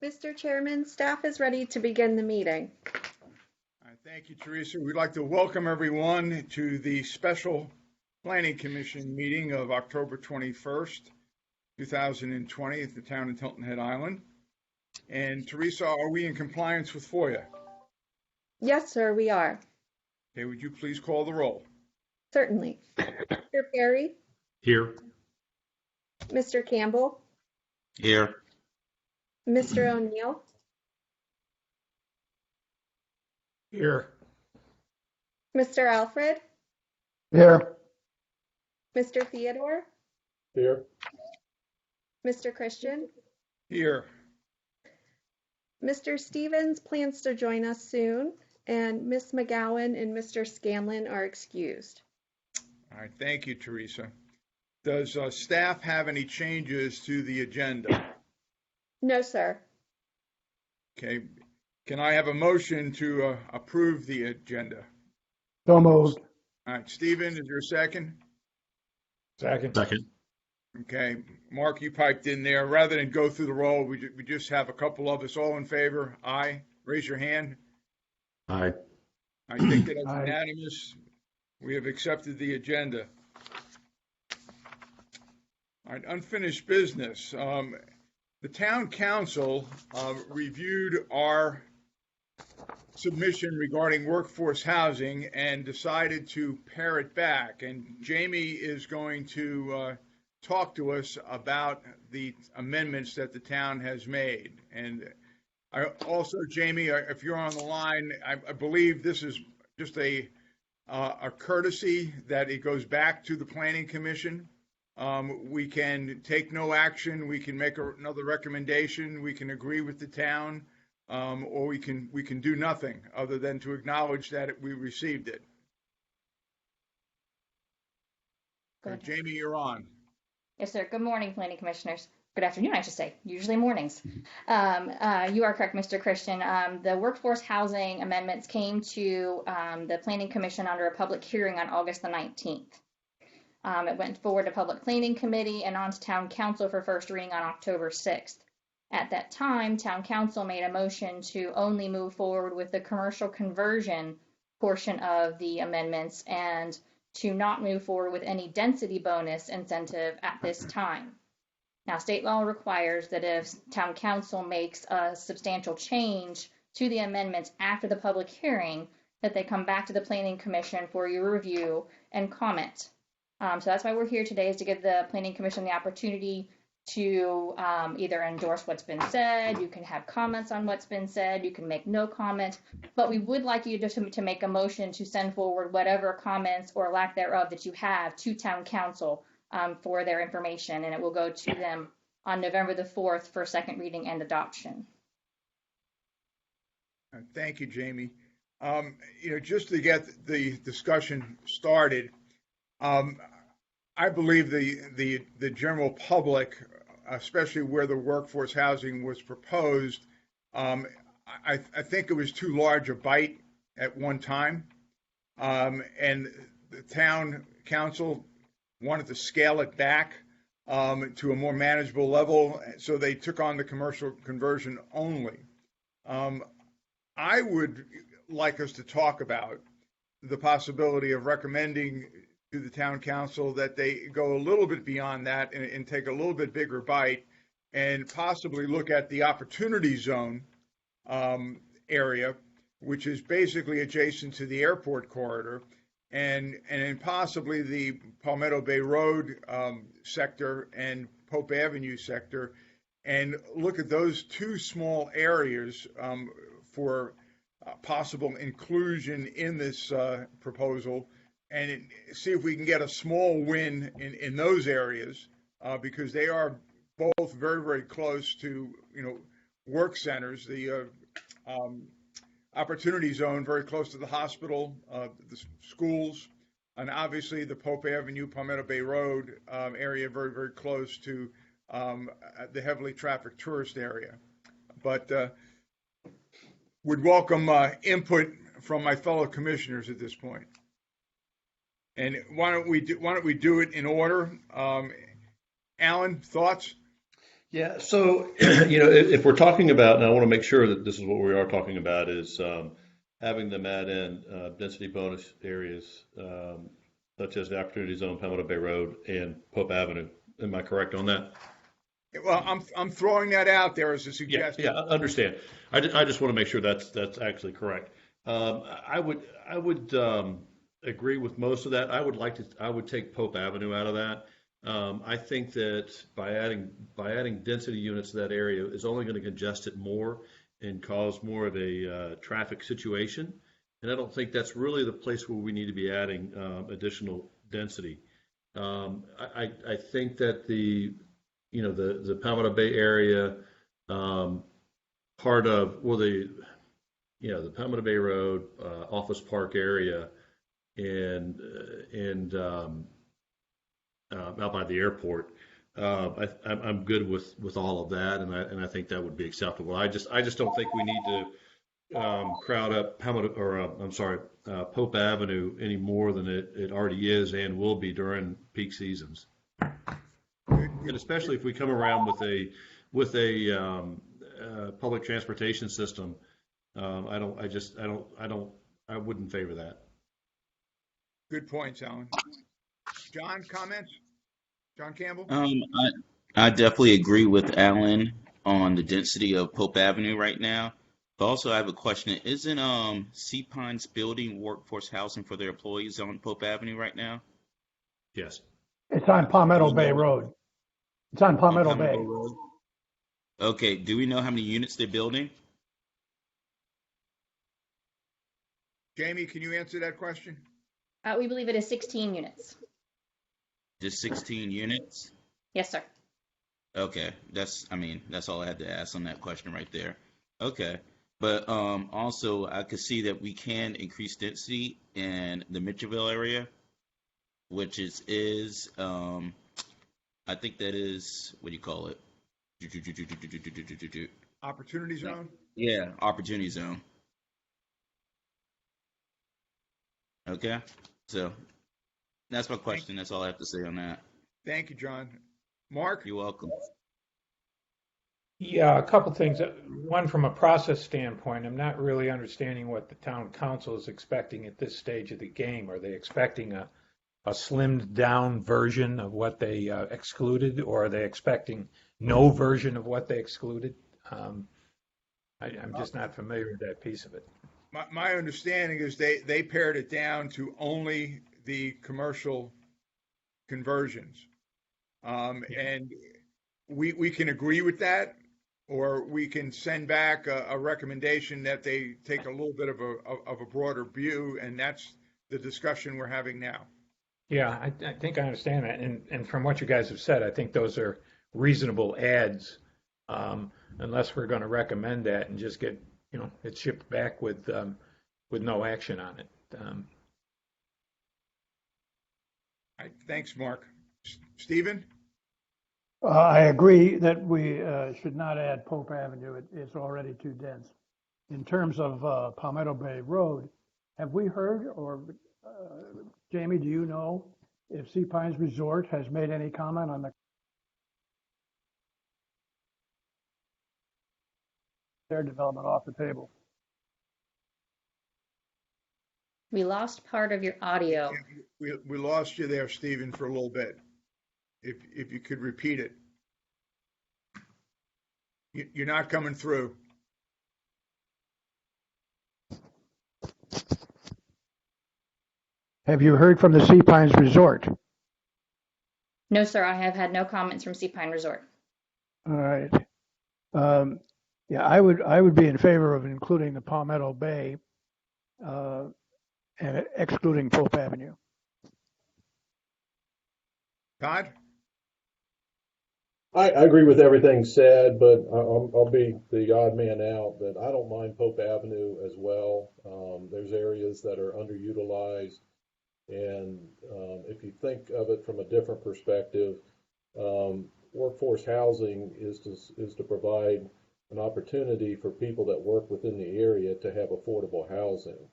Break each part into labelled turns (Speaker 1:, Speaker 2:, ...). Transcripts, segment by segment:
Speaker 1: Mr. Chairman, staff is ready to begin the meeting.
Speaker 2: All right, thank you, Teresa. We'd like to welcome everyone to the special Planning Commission meeting of October 21st, 2020 at the town of Hilton Head Island. And Teresa, are we in compliance with FOIA?
Speaker 1: Yes, sir, we are.
Speaker 2: Okay, would you please call the roll?
Speaker 1: Certainly. Mr. Perry,
Speaker 3: Here.
Speaker 1: Mr. Campbell,
Speaker 3: Here.
Speaker 1: Mr. O'Neill,
Speaker 3: Here.
Speaker 1: Mr. Alfred,
Speaker 4: Here.
Speaker 1: Mr. Theodore,
Speaker 4: Here.
Speaker 1: Mr. Christian.
Speaker 2: Here.
Speaker 1: Mr. Stevens plans to join us soon, and Ms. McGowan and Mr. Scanlon are excused.
Speaker 2: All right, thank you, Teresa. Does staff have any changes to the agenda?
Speaker 1: No, sir.
Speaker 2: Okay, can I have a motion to approve the agenda?
Speaker 4: So moved.
Speaker 2: All right, Stephen, is there a second?
Speaker 4: Second.
Speaker 2: Okay, Mark, you piped in there. Rather than go through the roll, we just have a couple of us all in favor. Aye. Raise your hand.
Speaker 3: Aye.
Speaker 2: I think that is
Speaker 4: Aye.
Speaker 2: unanimous. We have accepted the agenda. All right, unfinished business. The town council reviewed our submission regarding workforce housing and decided to pare it back. And Jamie is going to talk to us about the amendments that the town has made. And I also, Jamie, if you're on the line, I believe this is just a courtesy that it goes back to the Planning Commission. We can take no action. We can make another recommendation. We can agree with the town, or we can do nothing other than to acknowledge that we received it. Jamie, you're on.
Speaker 5: Yes, sir. Good morning, Planning Commissioners. Good afternoon, I should say. Usually mornings. You are correct, Mr. Christian. The workforce housing amendments came to the Planning Commission under a public hearing on August the 19th. It went forward to Public Planning Committee and on to Town Council for first reading on October 6th. At that time, Town Council made a motion to only move forward with the commercial conversion portion of the amendments and to not move forward with any density bonus incentive at this time. Now, state law requires that if Town Council makes a substantial change to the amendments after the public hearing, that they come back to the Planning Commission for your review and comment. So that's why we're here today, is to give the Planning Commission the opportunity to either endorse what's been said, you can have comments on what's been said, you can make no comment, but we would like you to make a motion to send forward whatever comments or lack thereof that you have to Town Council for their information, and it will go to them on November the 4th for second reading and adoption.
Speaker 2: Thank you, Jamie. Just to get the discussion started, I believe the general public, especially where the workforce housing was proposed, I think it was too large a bite at one time, and the town council wanted to scale it back to a more manageable level, so they took on the commercial conversion only. I would like us to talk about the possibility of recommending to the town council that they go a little bit beyond that and take a little bit bigger bite and possibly look at the opportunity zone area, which is basically adjacent to the airport corridor, and possibly the Palmetto Bay Road sector and Pope Avenue sector, and look at those two small areas for possible inclusion in this proposal, and see if we can get a small win in those areas, because they are both very, very close to, work centers. The opportunity zone very close to the hospital, the schools, and obviously the Pope Avenue, Palmetto Bay Road area very, very close to the heavily trafficked tourist area. But would welcome input from my fellow commissioners at this point. And why don't we do it in order? Alan, thoughts?
Speaker 6: Yeah, so if we're talking about, and I want to make sure that this is what we are talking about, is having them add in density bonus areas such as the Opportunity Zone, Palmetto Bay Road, and Pope Avenue. Am I correct on that?
Speaker 2: Well, I'm throwing that out there as a
Speaker 6: Yeah,
Speaker 2: suggestion.
Speaker 6: I understand. I just want to make sure that's actually correct. I would agree with most of that. I would take Pope Avenue out of that. I think that by adding density units to that area is only going to congest it more and cause more of a traffic situation. And I don't think that's really the place where we need to be adding additional density. I think that the Palmetto Bay area, part of, well, the Palmetto Bay Road, Office Park area, and out by the airport. I'm good with all of that, and I think that would be acceptable. I just don't think we need to crowd up Pope Avenue any more than it already is and will be during peak seasons. And especially if we come around with a public transportation system, I wouldn't favor that.
Speaker 2: Good points, Alan. John, comments? John Campbell?
Speaker 7: I definitely agree with Alan on the density of Pope Avenue right now. But also, I have a question. Isn't Sea Pines building workforce housing for their employees on Pope Avenue right now?
Speaker 6: Yes.
Speaker 4: It's on Palmetto Bay Road. It's on Palmetto Bay.
Speaker 7: Road? Okay. Do we know how many units they're building?
Speaker 2: Jamie, can you answer that question?
Speaker 5: We believe it is 16 units.
Speaker 7: Just 16 units?
Speaker 5: Yes, sir.
Speaker 7: Okay. That's all I had to ask on that question right there. Okay. But also, I could see that we can increase density in the Mitchellville area, which is I think that is, what do you call it?
Speaker 2: Opportunity zone?
Speaker 7: Yeah, Opportunity Zone. Okay. So that's my question. That's all I have to say on that.
Speaker 2: Thank you, John. Mark?
Speaker 7: You're welcome.
Speaker 3: Yeah, a couple things. One, from a process standpoint, I'm not really understanding what the town council is expecting at this stage of the game. Are they expecting a slimmed down version of what they excluded, or are they expecting no version of what they excluded? I'm just not familiar with that piece of it.
Speaker 2: My understanding is they pared it down to only the commercial conversions. And we can agree with that, or we can send back a recommendation that they take a little bit of a broader view, and that's the discussion we're having now.
Speaker 3: Yeah, I think I understand that. And from what you guys have said, I think those are reasonable adds, unless we're going to recommend that and just get, it shipped back with no action on it.
Speaker 2: Thanks, Mark. Stephen?
Speaker 4: I agree that we should not add Pope Avenue. It's already too dense. In terms of Palmetto Bay Road, have we heard, or Jamie, do you know if Sea Pines Resort has made any comment on their development off the table?
Speaker 5: We lost part of your audio.
Speaker 2: We lost you there, Stephen, for a little bit. If you could repeat it. You're not coming through.
Speaker 4: Have you heard from the Sea Pines Resort?
Speaker 5: No, sir, I have had no comments from Sea Pine Resort.
Speaker 4: All right. Yeah, I would be in favor of including the Palmetto Bay and excluding Pope Avenue.
Speaker 2: Todd?
Speaker 8: I agree with everything said, but I'll be the odd man out that I don't mind Pope Avenue as well. There's areas that are underutilized, and if you think of it from a different perspective, workforce housing is to provide an opportunity for people that work within the area to have affordable housing.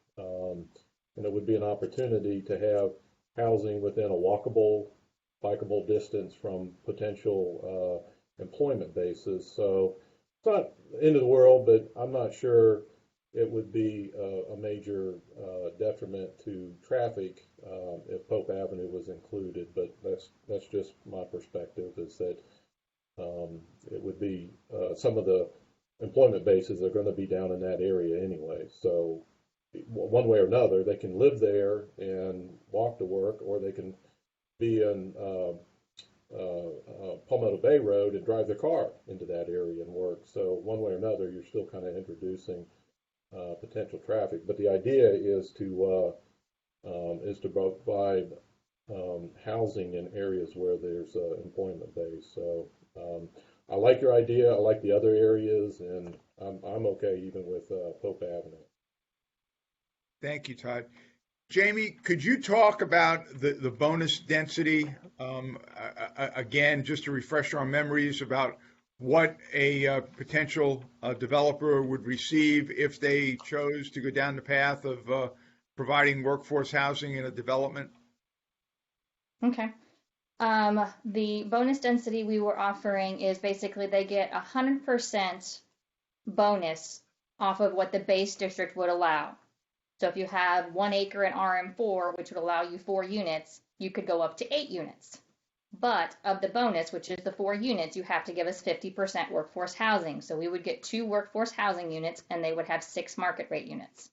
Speaker 8: And it would be an opportunity to have housing within a walkable, bikeable distance from potential employment basis. So it's not the end of the world, but I'm not sure it would be a major detriment to traffic if Pope Avenue was included. But that's just my perspective, is that it would be some of the employment bases are going to be down in that area anyway. So one way or another, they can live there and walk to work, or they can be in Palmetto Bay Road and drive their car into that area and work. So one way or another, you're still kind of introducing potential traffic. But the idea is to provide housing in areas where there's employment base. So I like your idea. I like the other areas, and I'm okay even with Pope Avenue.
Speaker 2: Thank you, Todd. Jamie, could you talk about the bonus density again, just to refresh our memories about what a potential developer would receive if they chose to go down the path of providing workforce housing in a development?
Speaker 5: Okay. The bonus density we were offering is basically they get 100% bonus off of what the base district would allow. So if you have 1 acre in RM4, which would allow you 4 units, you could go up to 8 units. But of the bonus, which is the 4 units, you have to give us 50% workforce housing. So we would get 2 workforce housing units, and they would have 6 market rate units.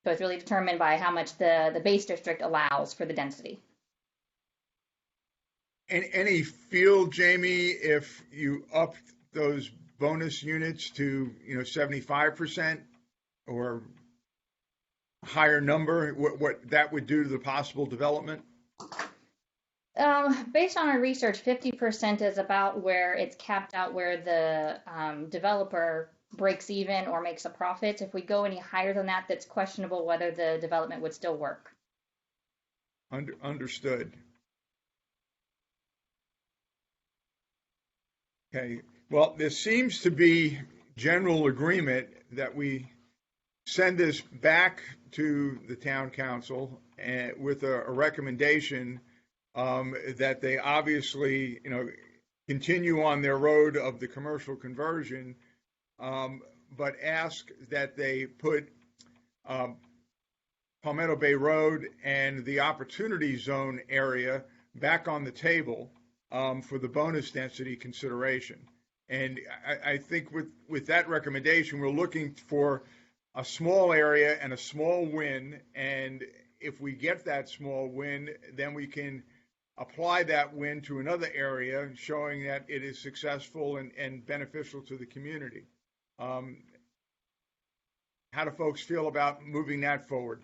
Speaker 5: So it's really determined by how much the base district allows for the density.
Speaker 2: Any feel, Jamie, if you up those bonus units to 75% or higher number, what that would do to the possible development?
Speaker 5: Based on our research, 50% is about where it's capped out, where the developer breaks even or makes a profit. If we go any higher than that, that's questionable whether the development would still work.
Speaker 2: Understood. Okay. Well, there seems to be general agreement that we send this back to the town council with a recommendation that they obviously, continue on their road of the commercial conversion, but ask that they put Palmetto Bay Road and the Opportunity Zone area back on the table for the bonus density consideration. And I think with that recommendation, we're looking for a small area and a small win. And if we get that small win, then we can apply that win to another area, showing that it is successful and beneficial to the community. How do folks feel about moving that forward?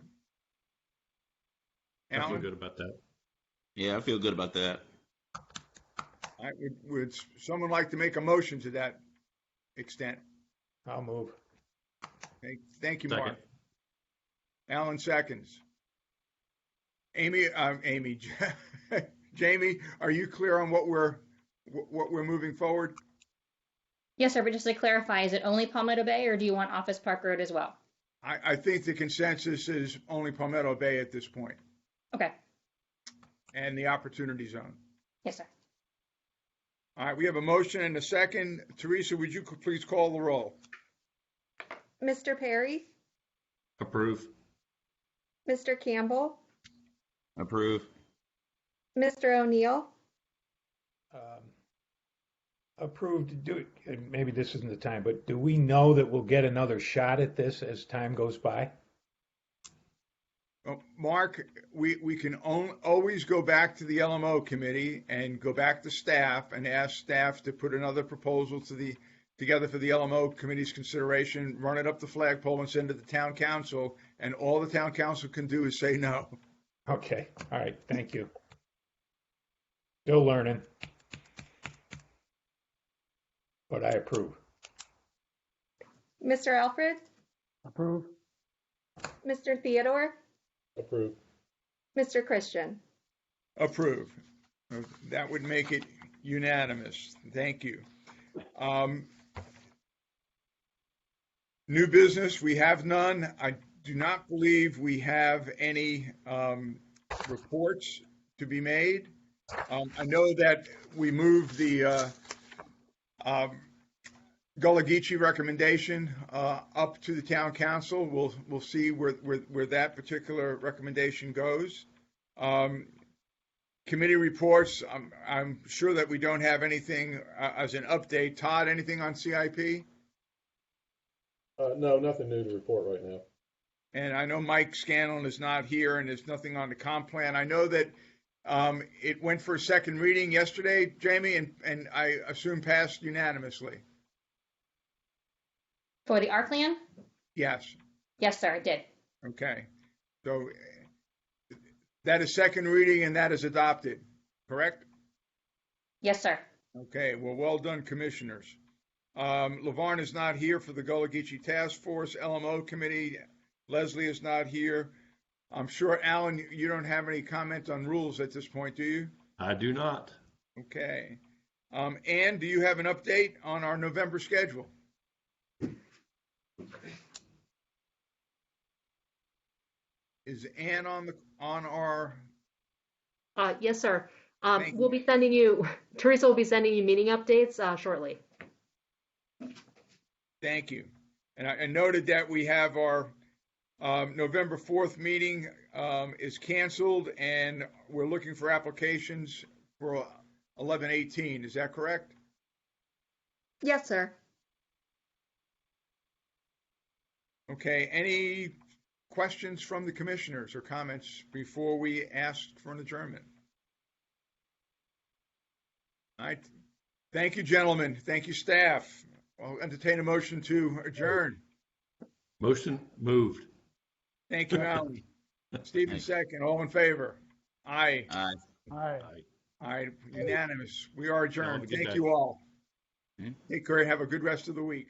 Speaker 6: I feel
Speaker 2: Alan?
Speaker 6: good about that.
Speaker 7: Yeah, I feel good about that.
Speaker 2: Would someone like to make a motion to that extent?
Speaker 3: I'll move.
Speaker 2: Thank you,
Speaker 6: Second.
Speaker 2: Mark. Alan seconds. Amy, Jamie, are you clear on what we're moving forward?
Speaker 5: Yes, sir, but just to clarify, is it only Palmetto Bay, or do you want Office Park Road as well?
Speaker 2: I think the consensus is only Palmetto Bay at this point,
Speaker 5: Okay.
Speaker 2: and the Opportunity Zone.
Speaker 5: Yes, sir.
Speaker 2: All right, we have a motion and a second. Teresa, would you please call the roll?
Speaker 1: Mr. Perry,
Speaker 6: Approve.
Speaker 1: Mr. Campbell,
Speaker 7: Approve.
Speaker 1: Mr. O'Neill,
Speaker 3: Approved. Maybe this isn't the time, but do we know that we'll get another shot at this as time goes by?
Speaker 2: Well, Mark, we can always go back to the LMO committee and go back to staff and ask staff to put another proposal together for the LMO committee's consideration, run it up the flagpole and send it to the town council, and all the town council can do is say no.
Speaker 3: Okay. All right. Thank you. Still learning. But I approve.
Speaker 1: Mr. Alfred,
Speaker 4: Approve?
Speaker 1: Mr. Theodore,
Speaker 8: Approved.
Speaker 1: Mr. Christian.
Speaker 2: Approve. That would make it unanimous. Thank you. New business, we have none. I do not believe we have any reports to be made. I know that we moved the Gullah Geechee recommendation up to the town council. We'll see where that particular recommendation goes. Committee reports, I'm sure that we don't have anything as an update. Todd, anything on CIP?
Speaker 8: No, nothing new to report right now.
Speaker 2: And I know Mike Scanlon is not here, and there's nothing on the comp plan. I know that it went for a second reading yesterday, Jamie, and I assume passed unanimously.
Speaker 5: For the art plan?
Speaker 2: Yes.
Speaker 5: Yes, sir, I did.
Speaker 2: Okay. So that is second reading and that is adopted, correct?
Speaker 5: Yes, sir.
Speaker 2: Okay. Well done, commissioners. LaVarn is not here for the Gullah Geechee Task Force, LMO Committee. Leslie is not here. I'm sure, Alan, you don't have any comment on rules at this point, do you?
Speaker 6: I do not.
Speaker 2: Okay. Ann, do you have an update on our November schedule? Is Ann on our?
Speaker 9: Yes, sir.
Speaker 2: Thank
Speaker 9: We'll
Speaker 2: you.
Speaker 9: be sending you, Teresa will be sending you meeting updates shortly.
Speaker 2: Thank you. And I noted that we have our November 4th meeting is canceled, and we're looking for applications for 11/18. Is that correct?
Speaker 1: Yes, sir.
Speaker 2: Okay. Any questions from the commissioners or comments before we ask for an adjournment? All right. Thank you, gentlemen. Thank you, staff. I'll entertain a motion to adjourn.
Speaker 6: Motion moved.
Speaker 2: Thank you, Alan. Stephen, second. All in favor? Aye.
Speaker 7: Aye.
Speaker 4: All right.
Speaker 2: Aye. Unanimous. We are adjourned.
Speaker 6: Have a good
Speaker 2: Thank
Speaker 6: day.
Speaker 2: you all.
Speaker 7: Hmm?
Speaker 2: Take care and have a good rest of the week.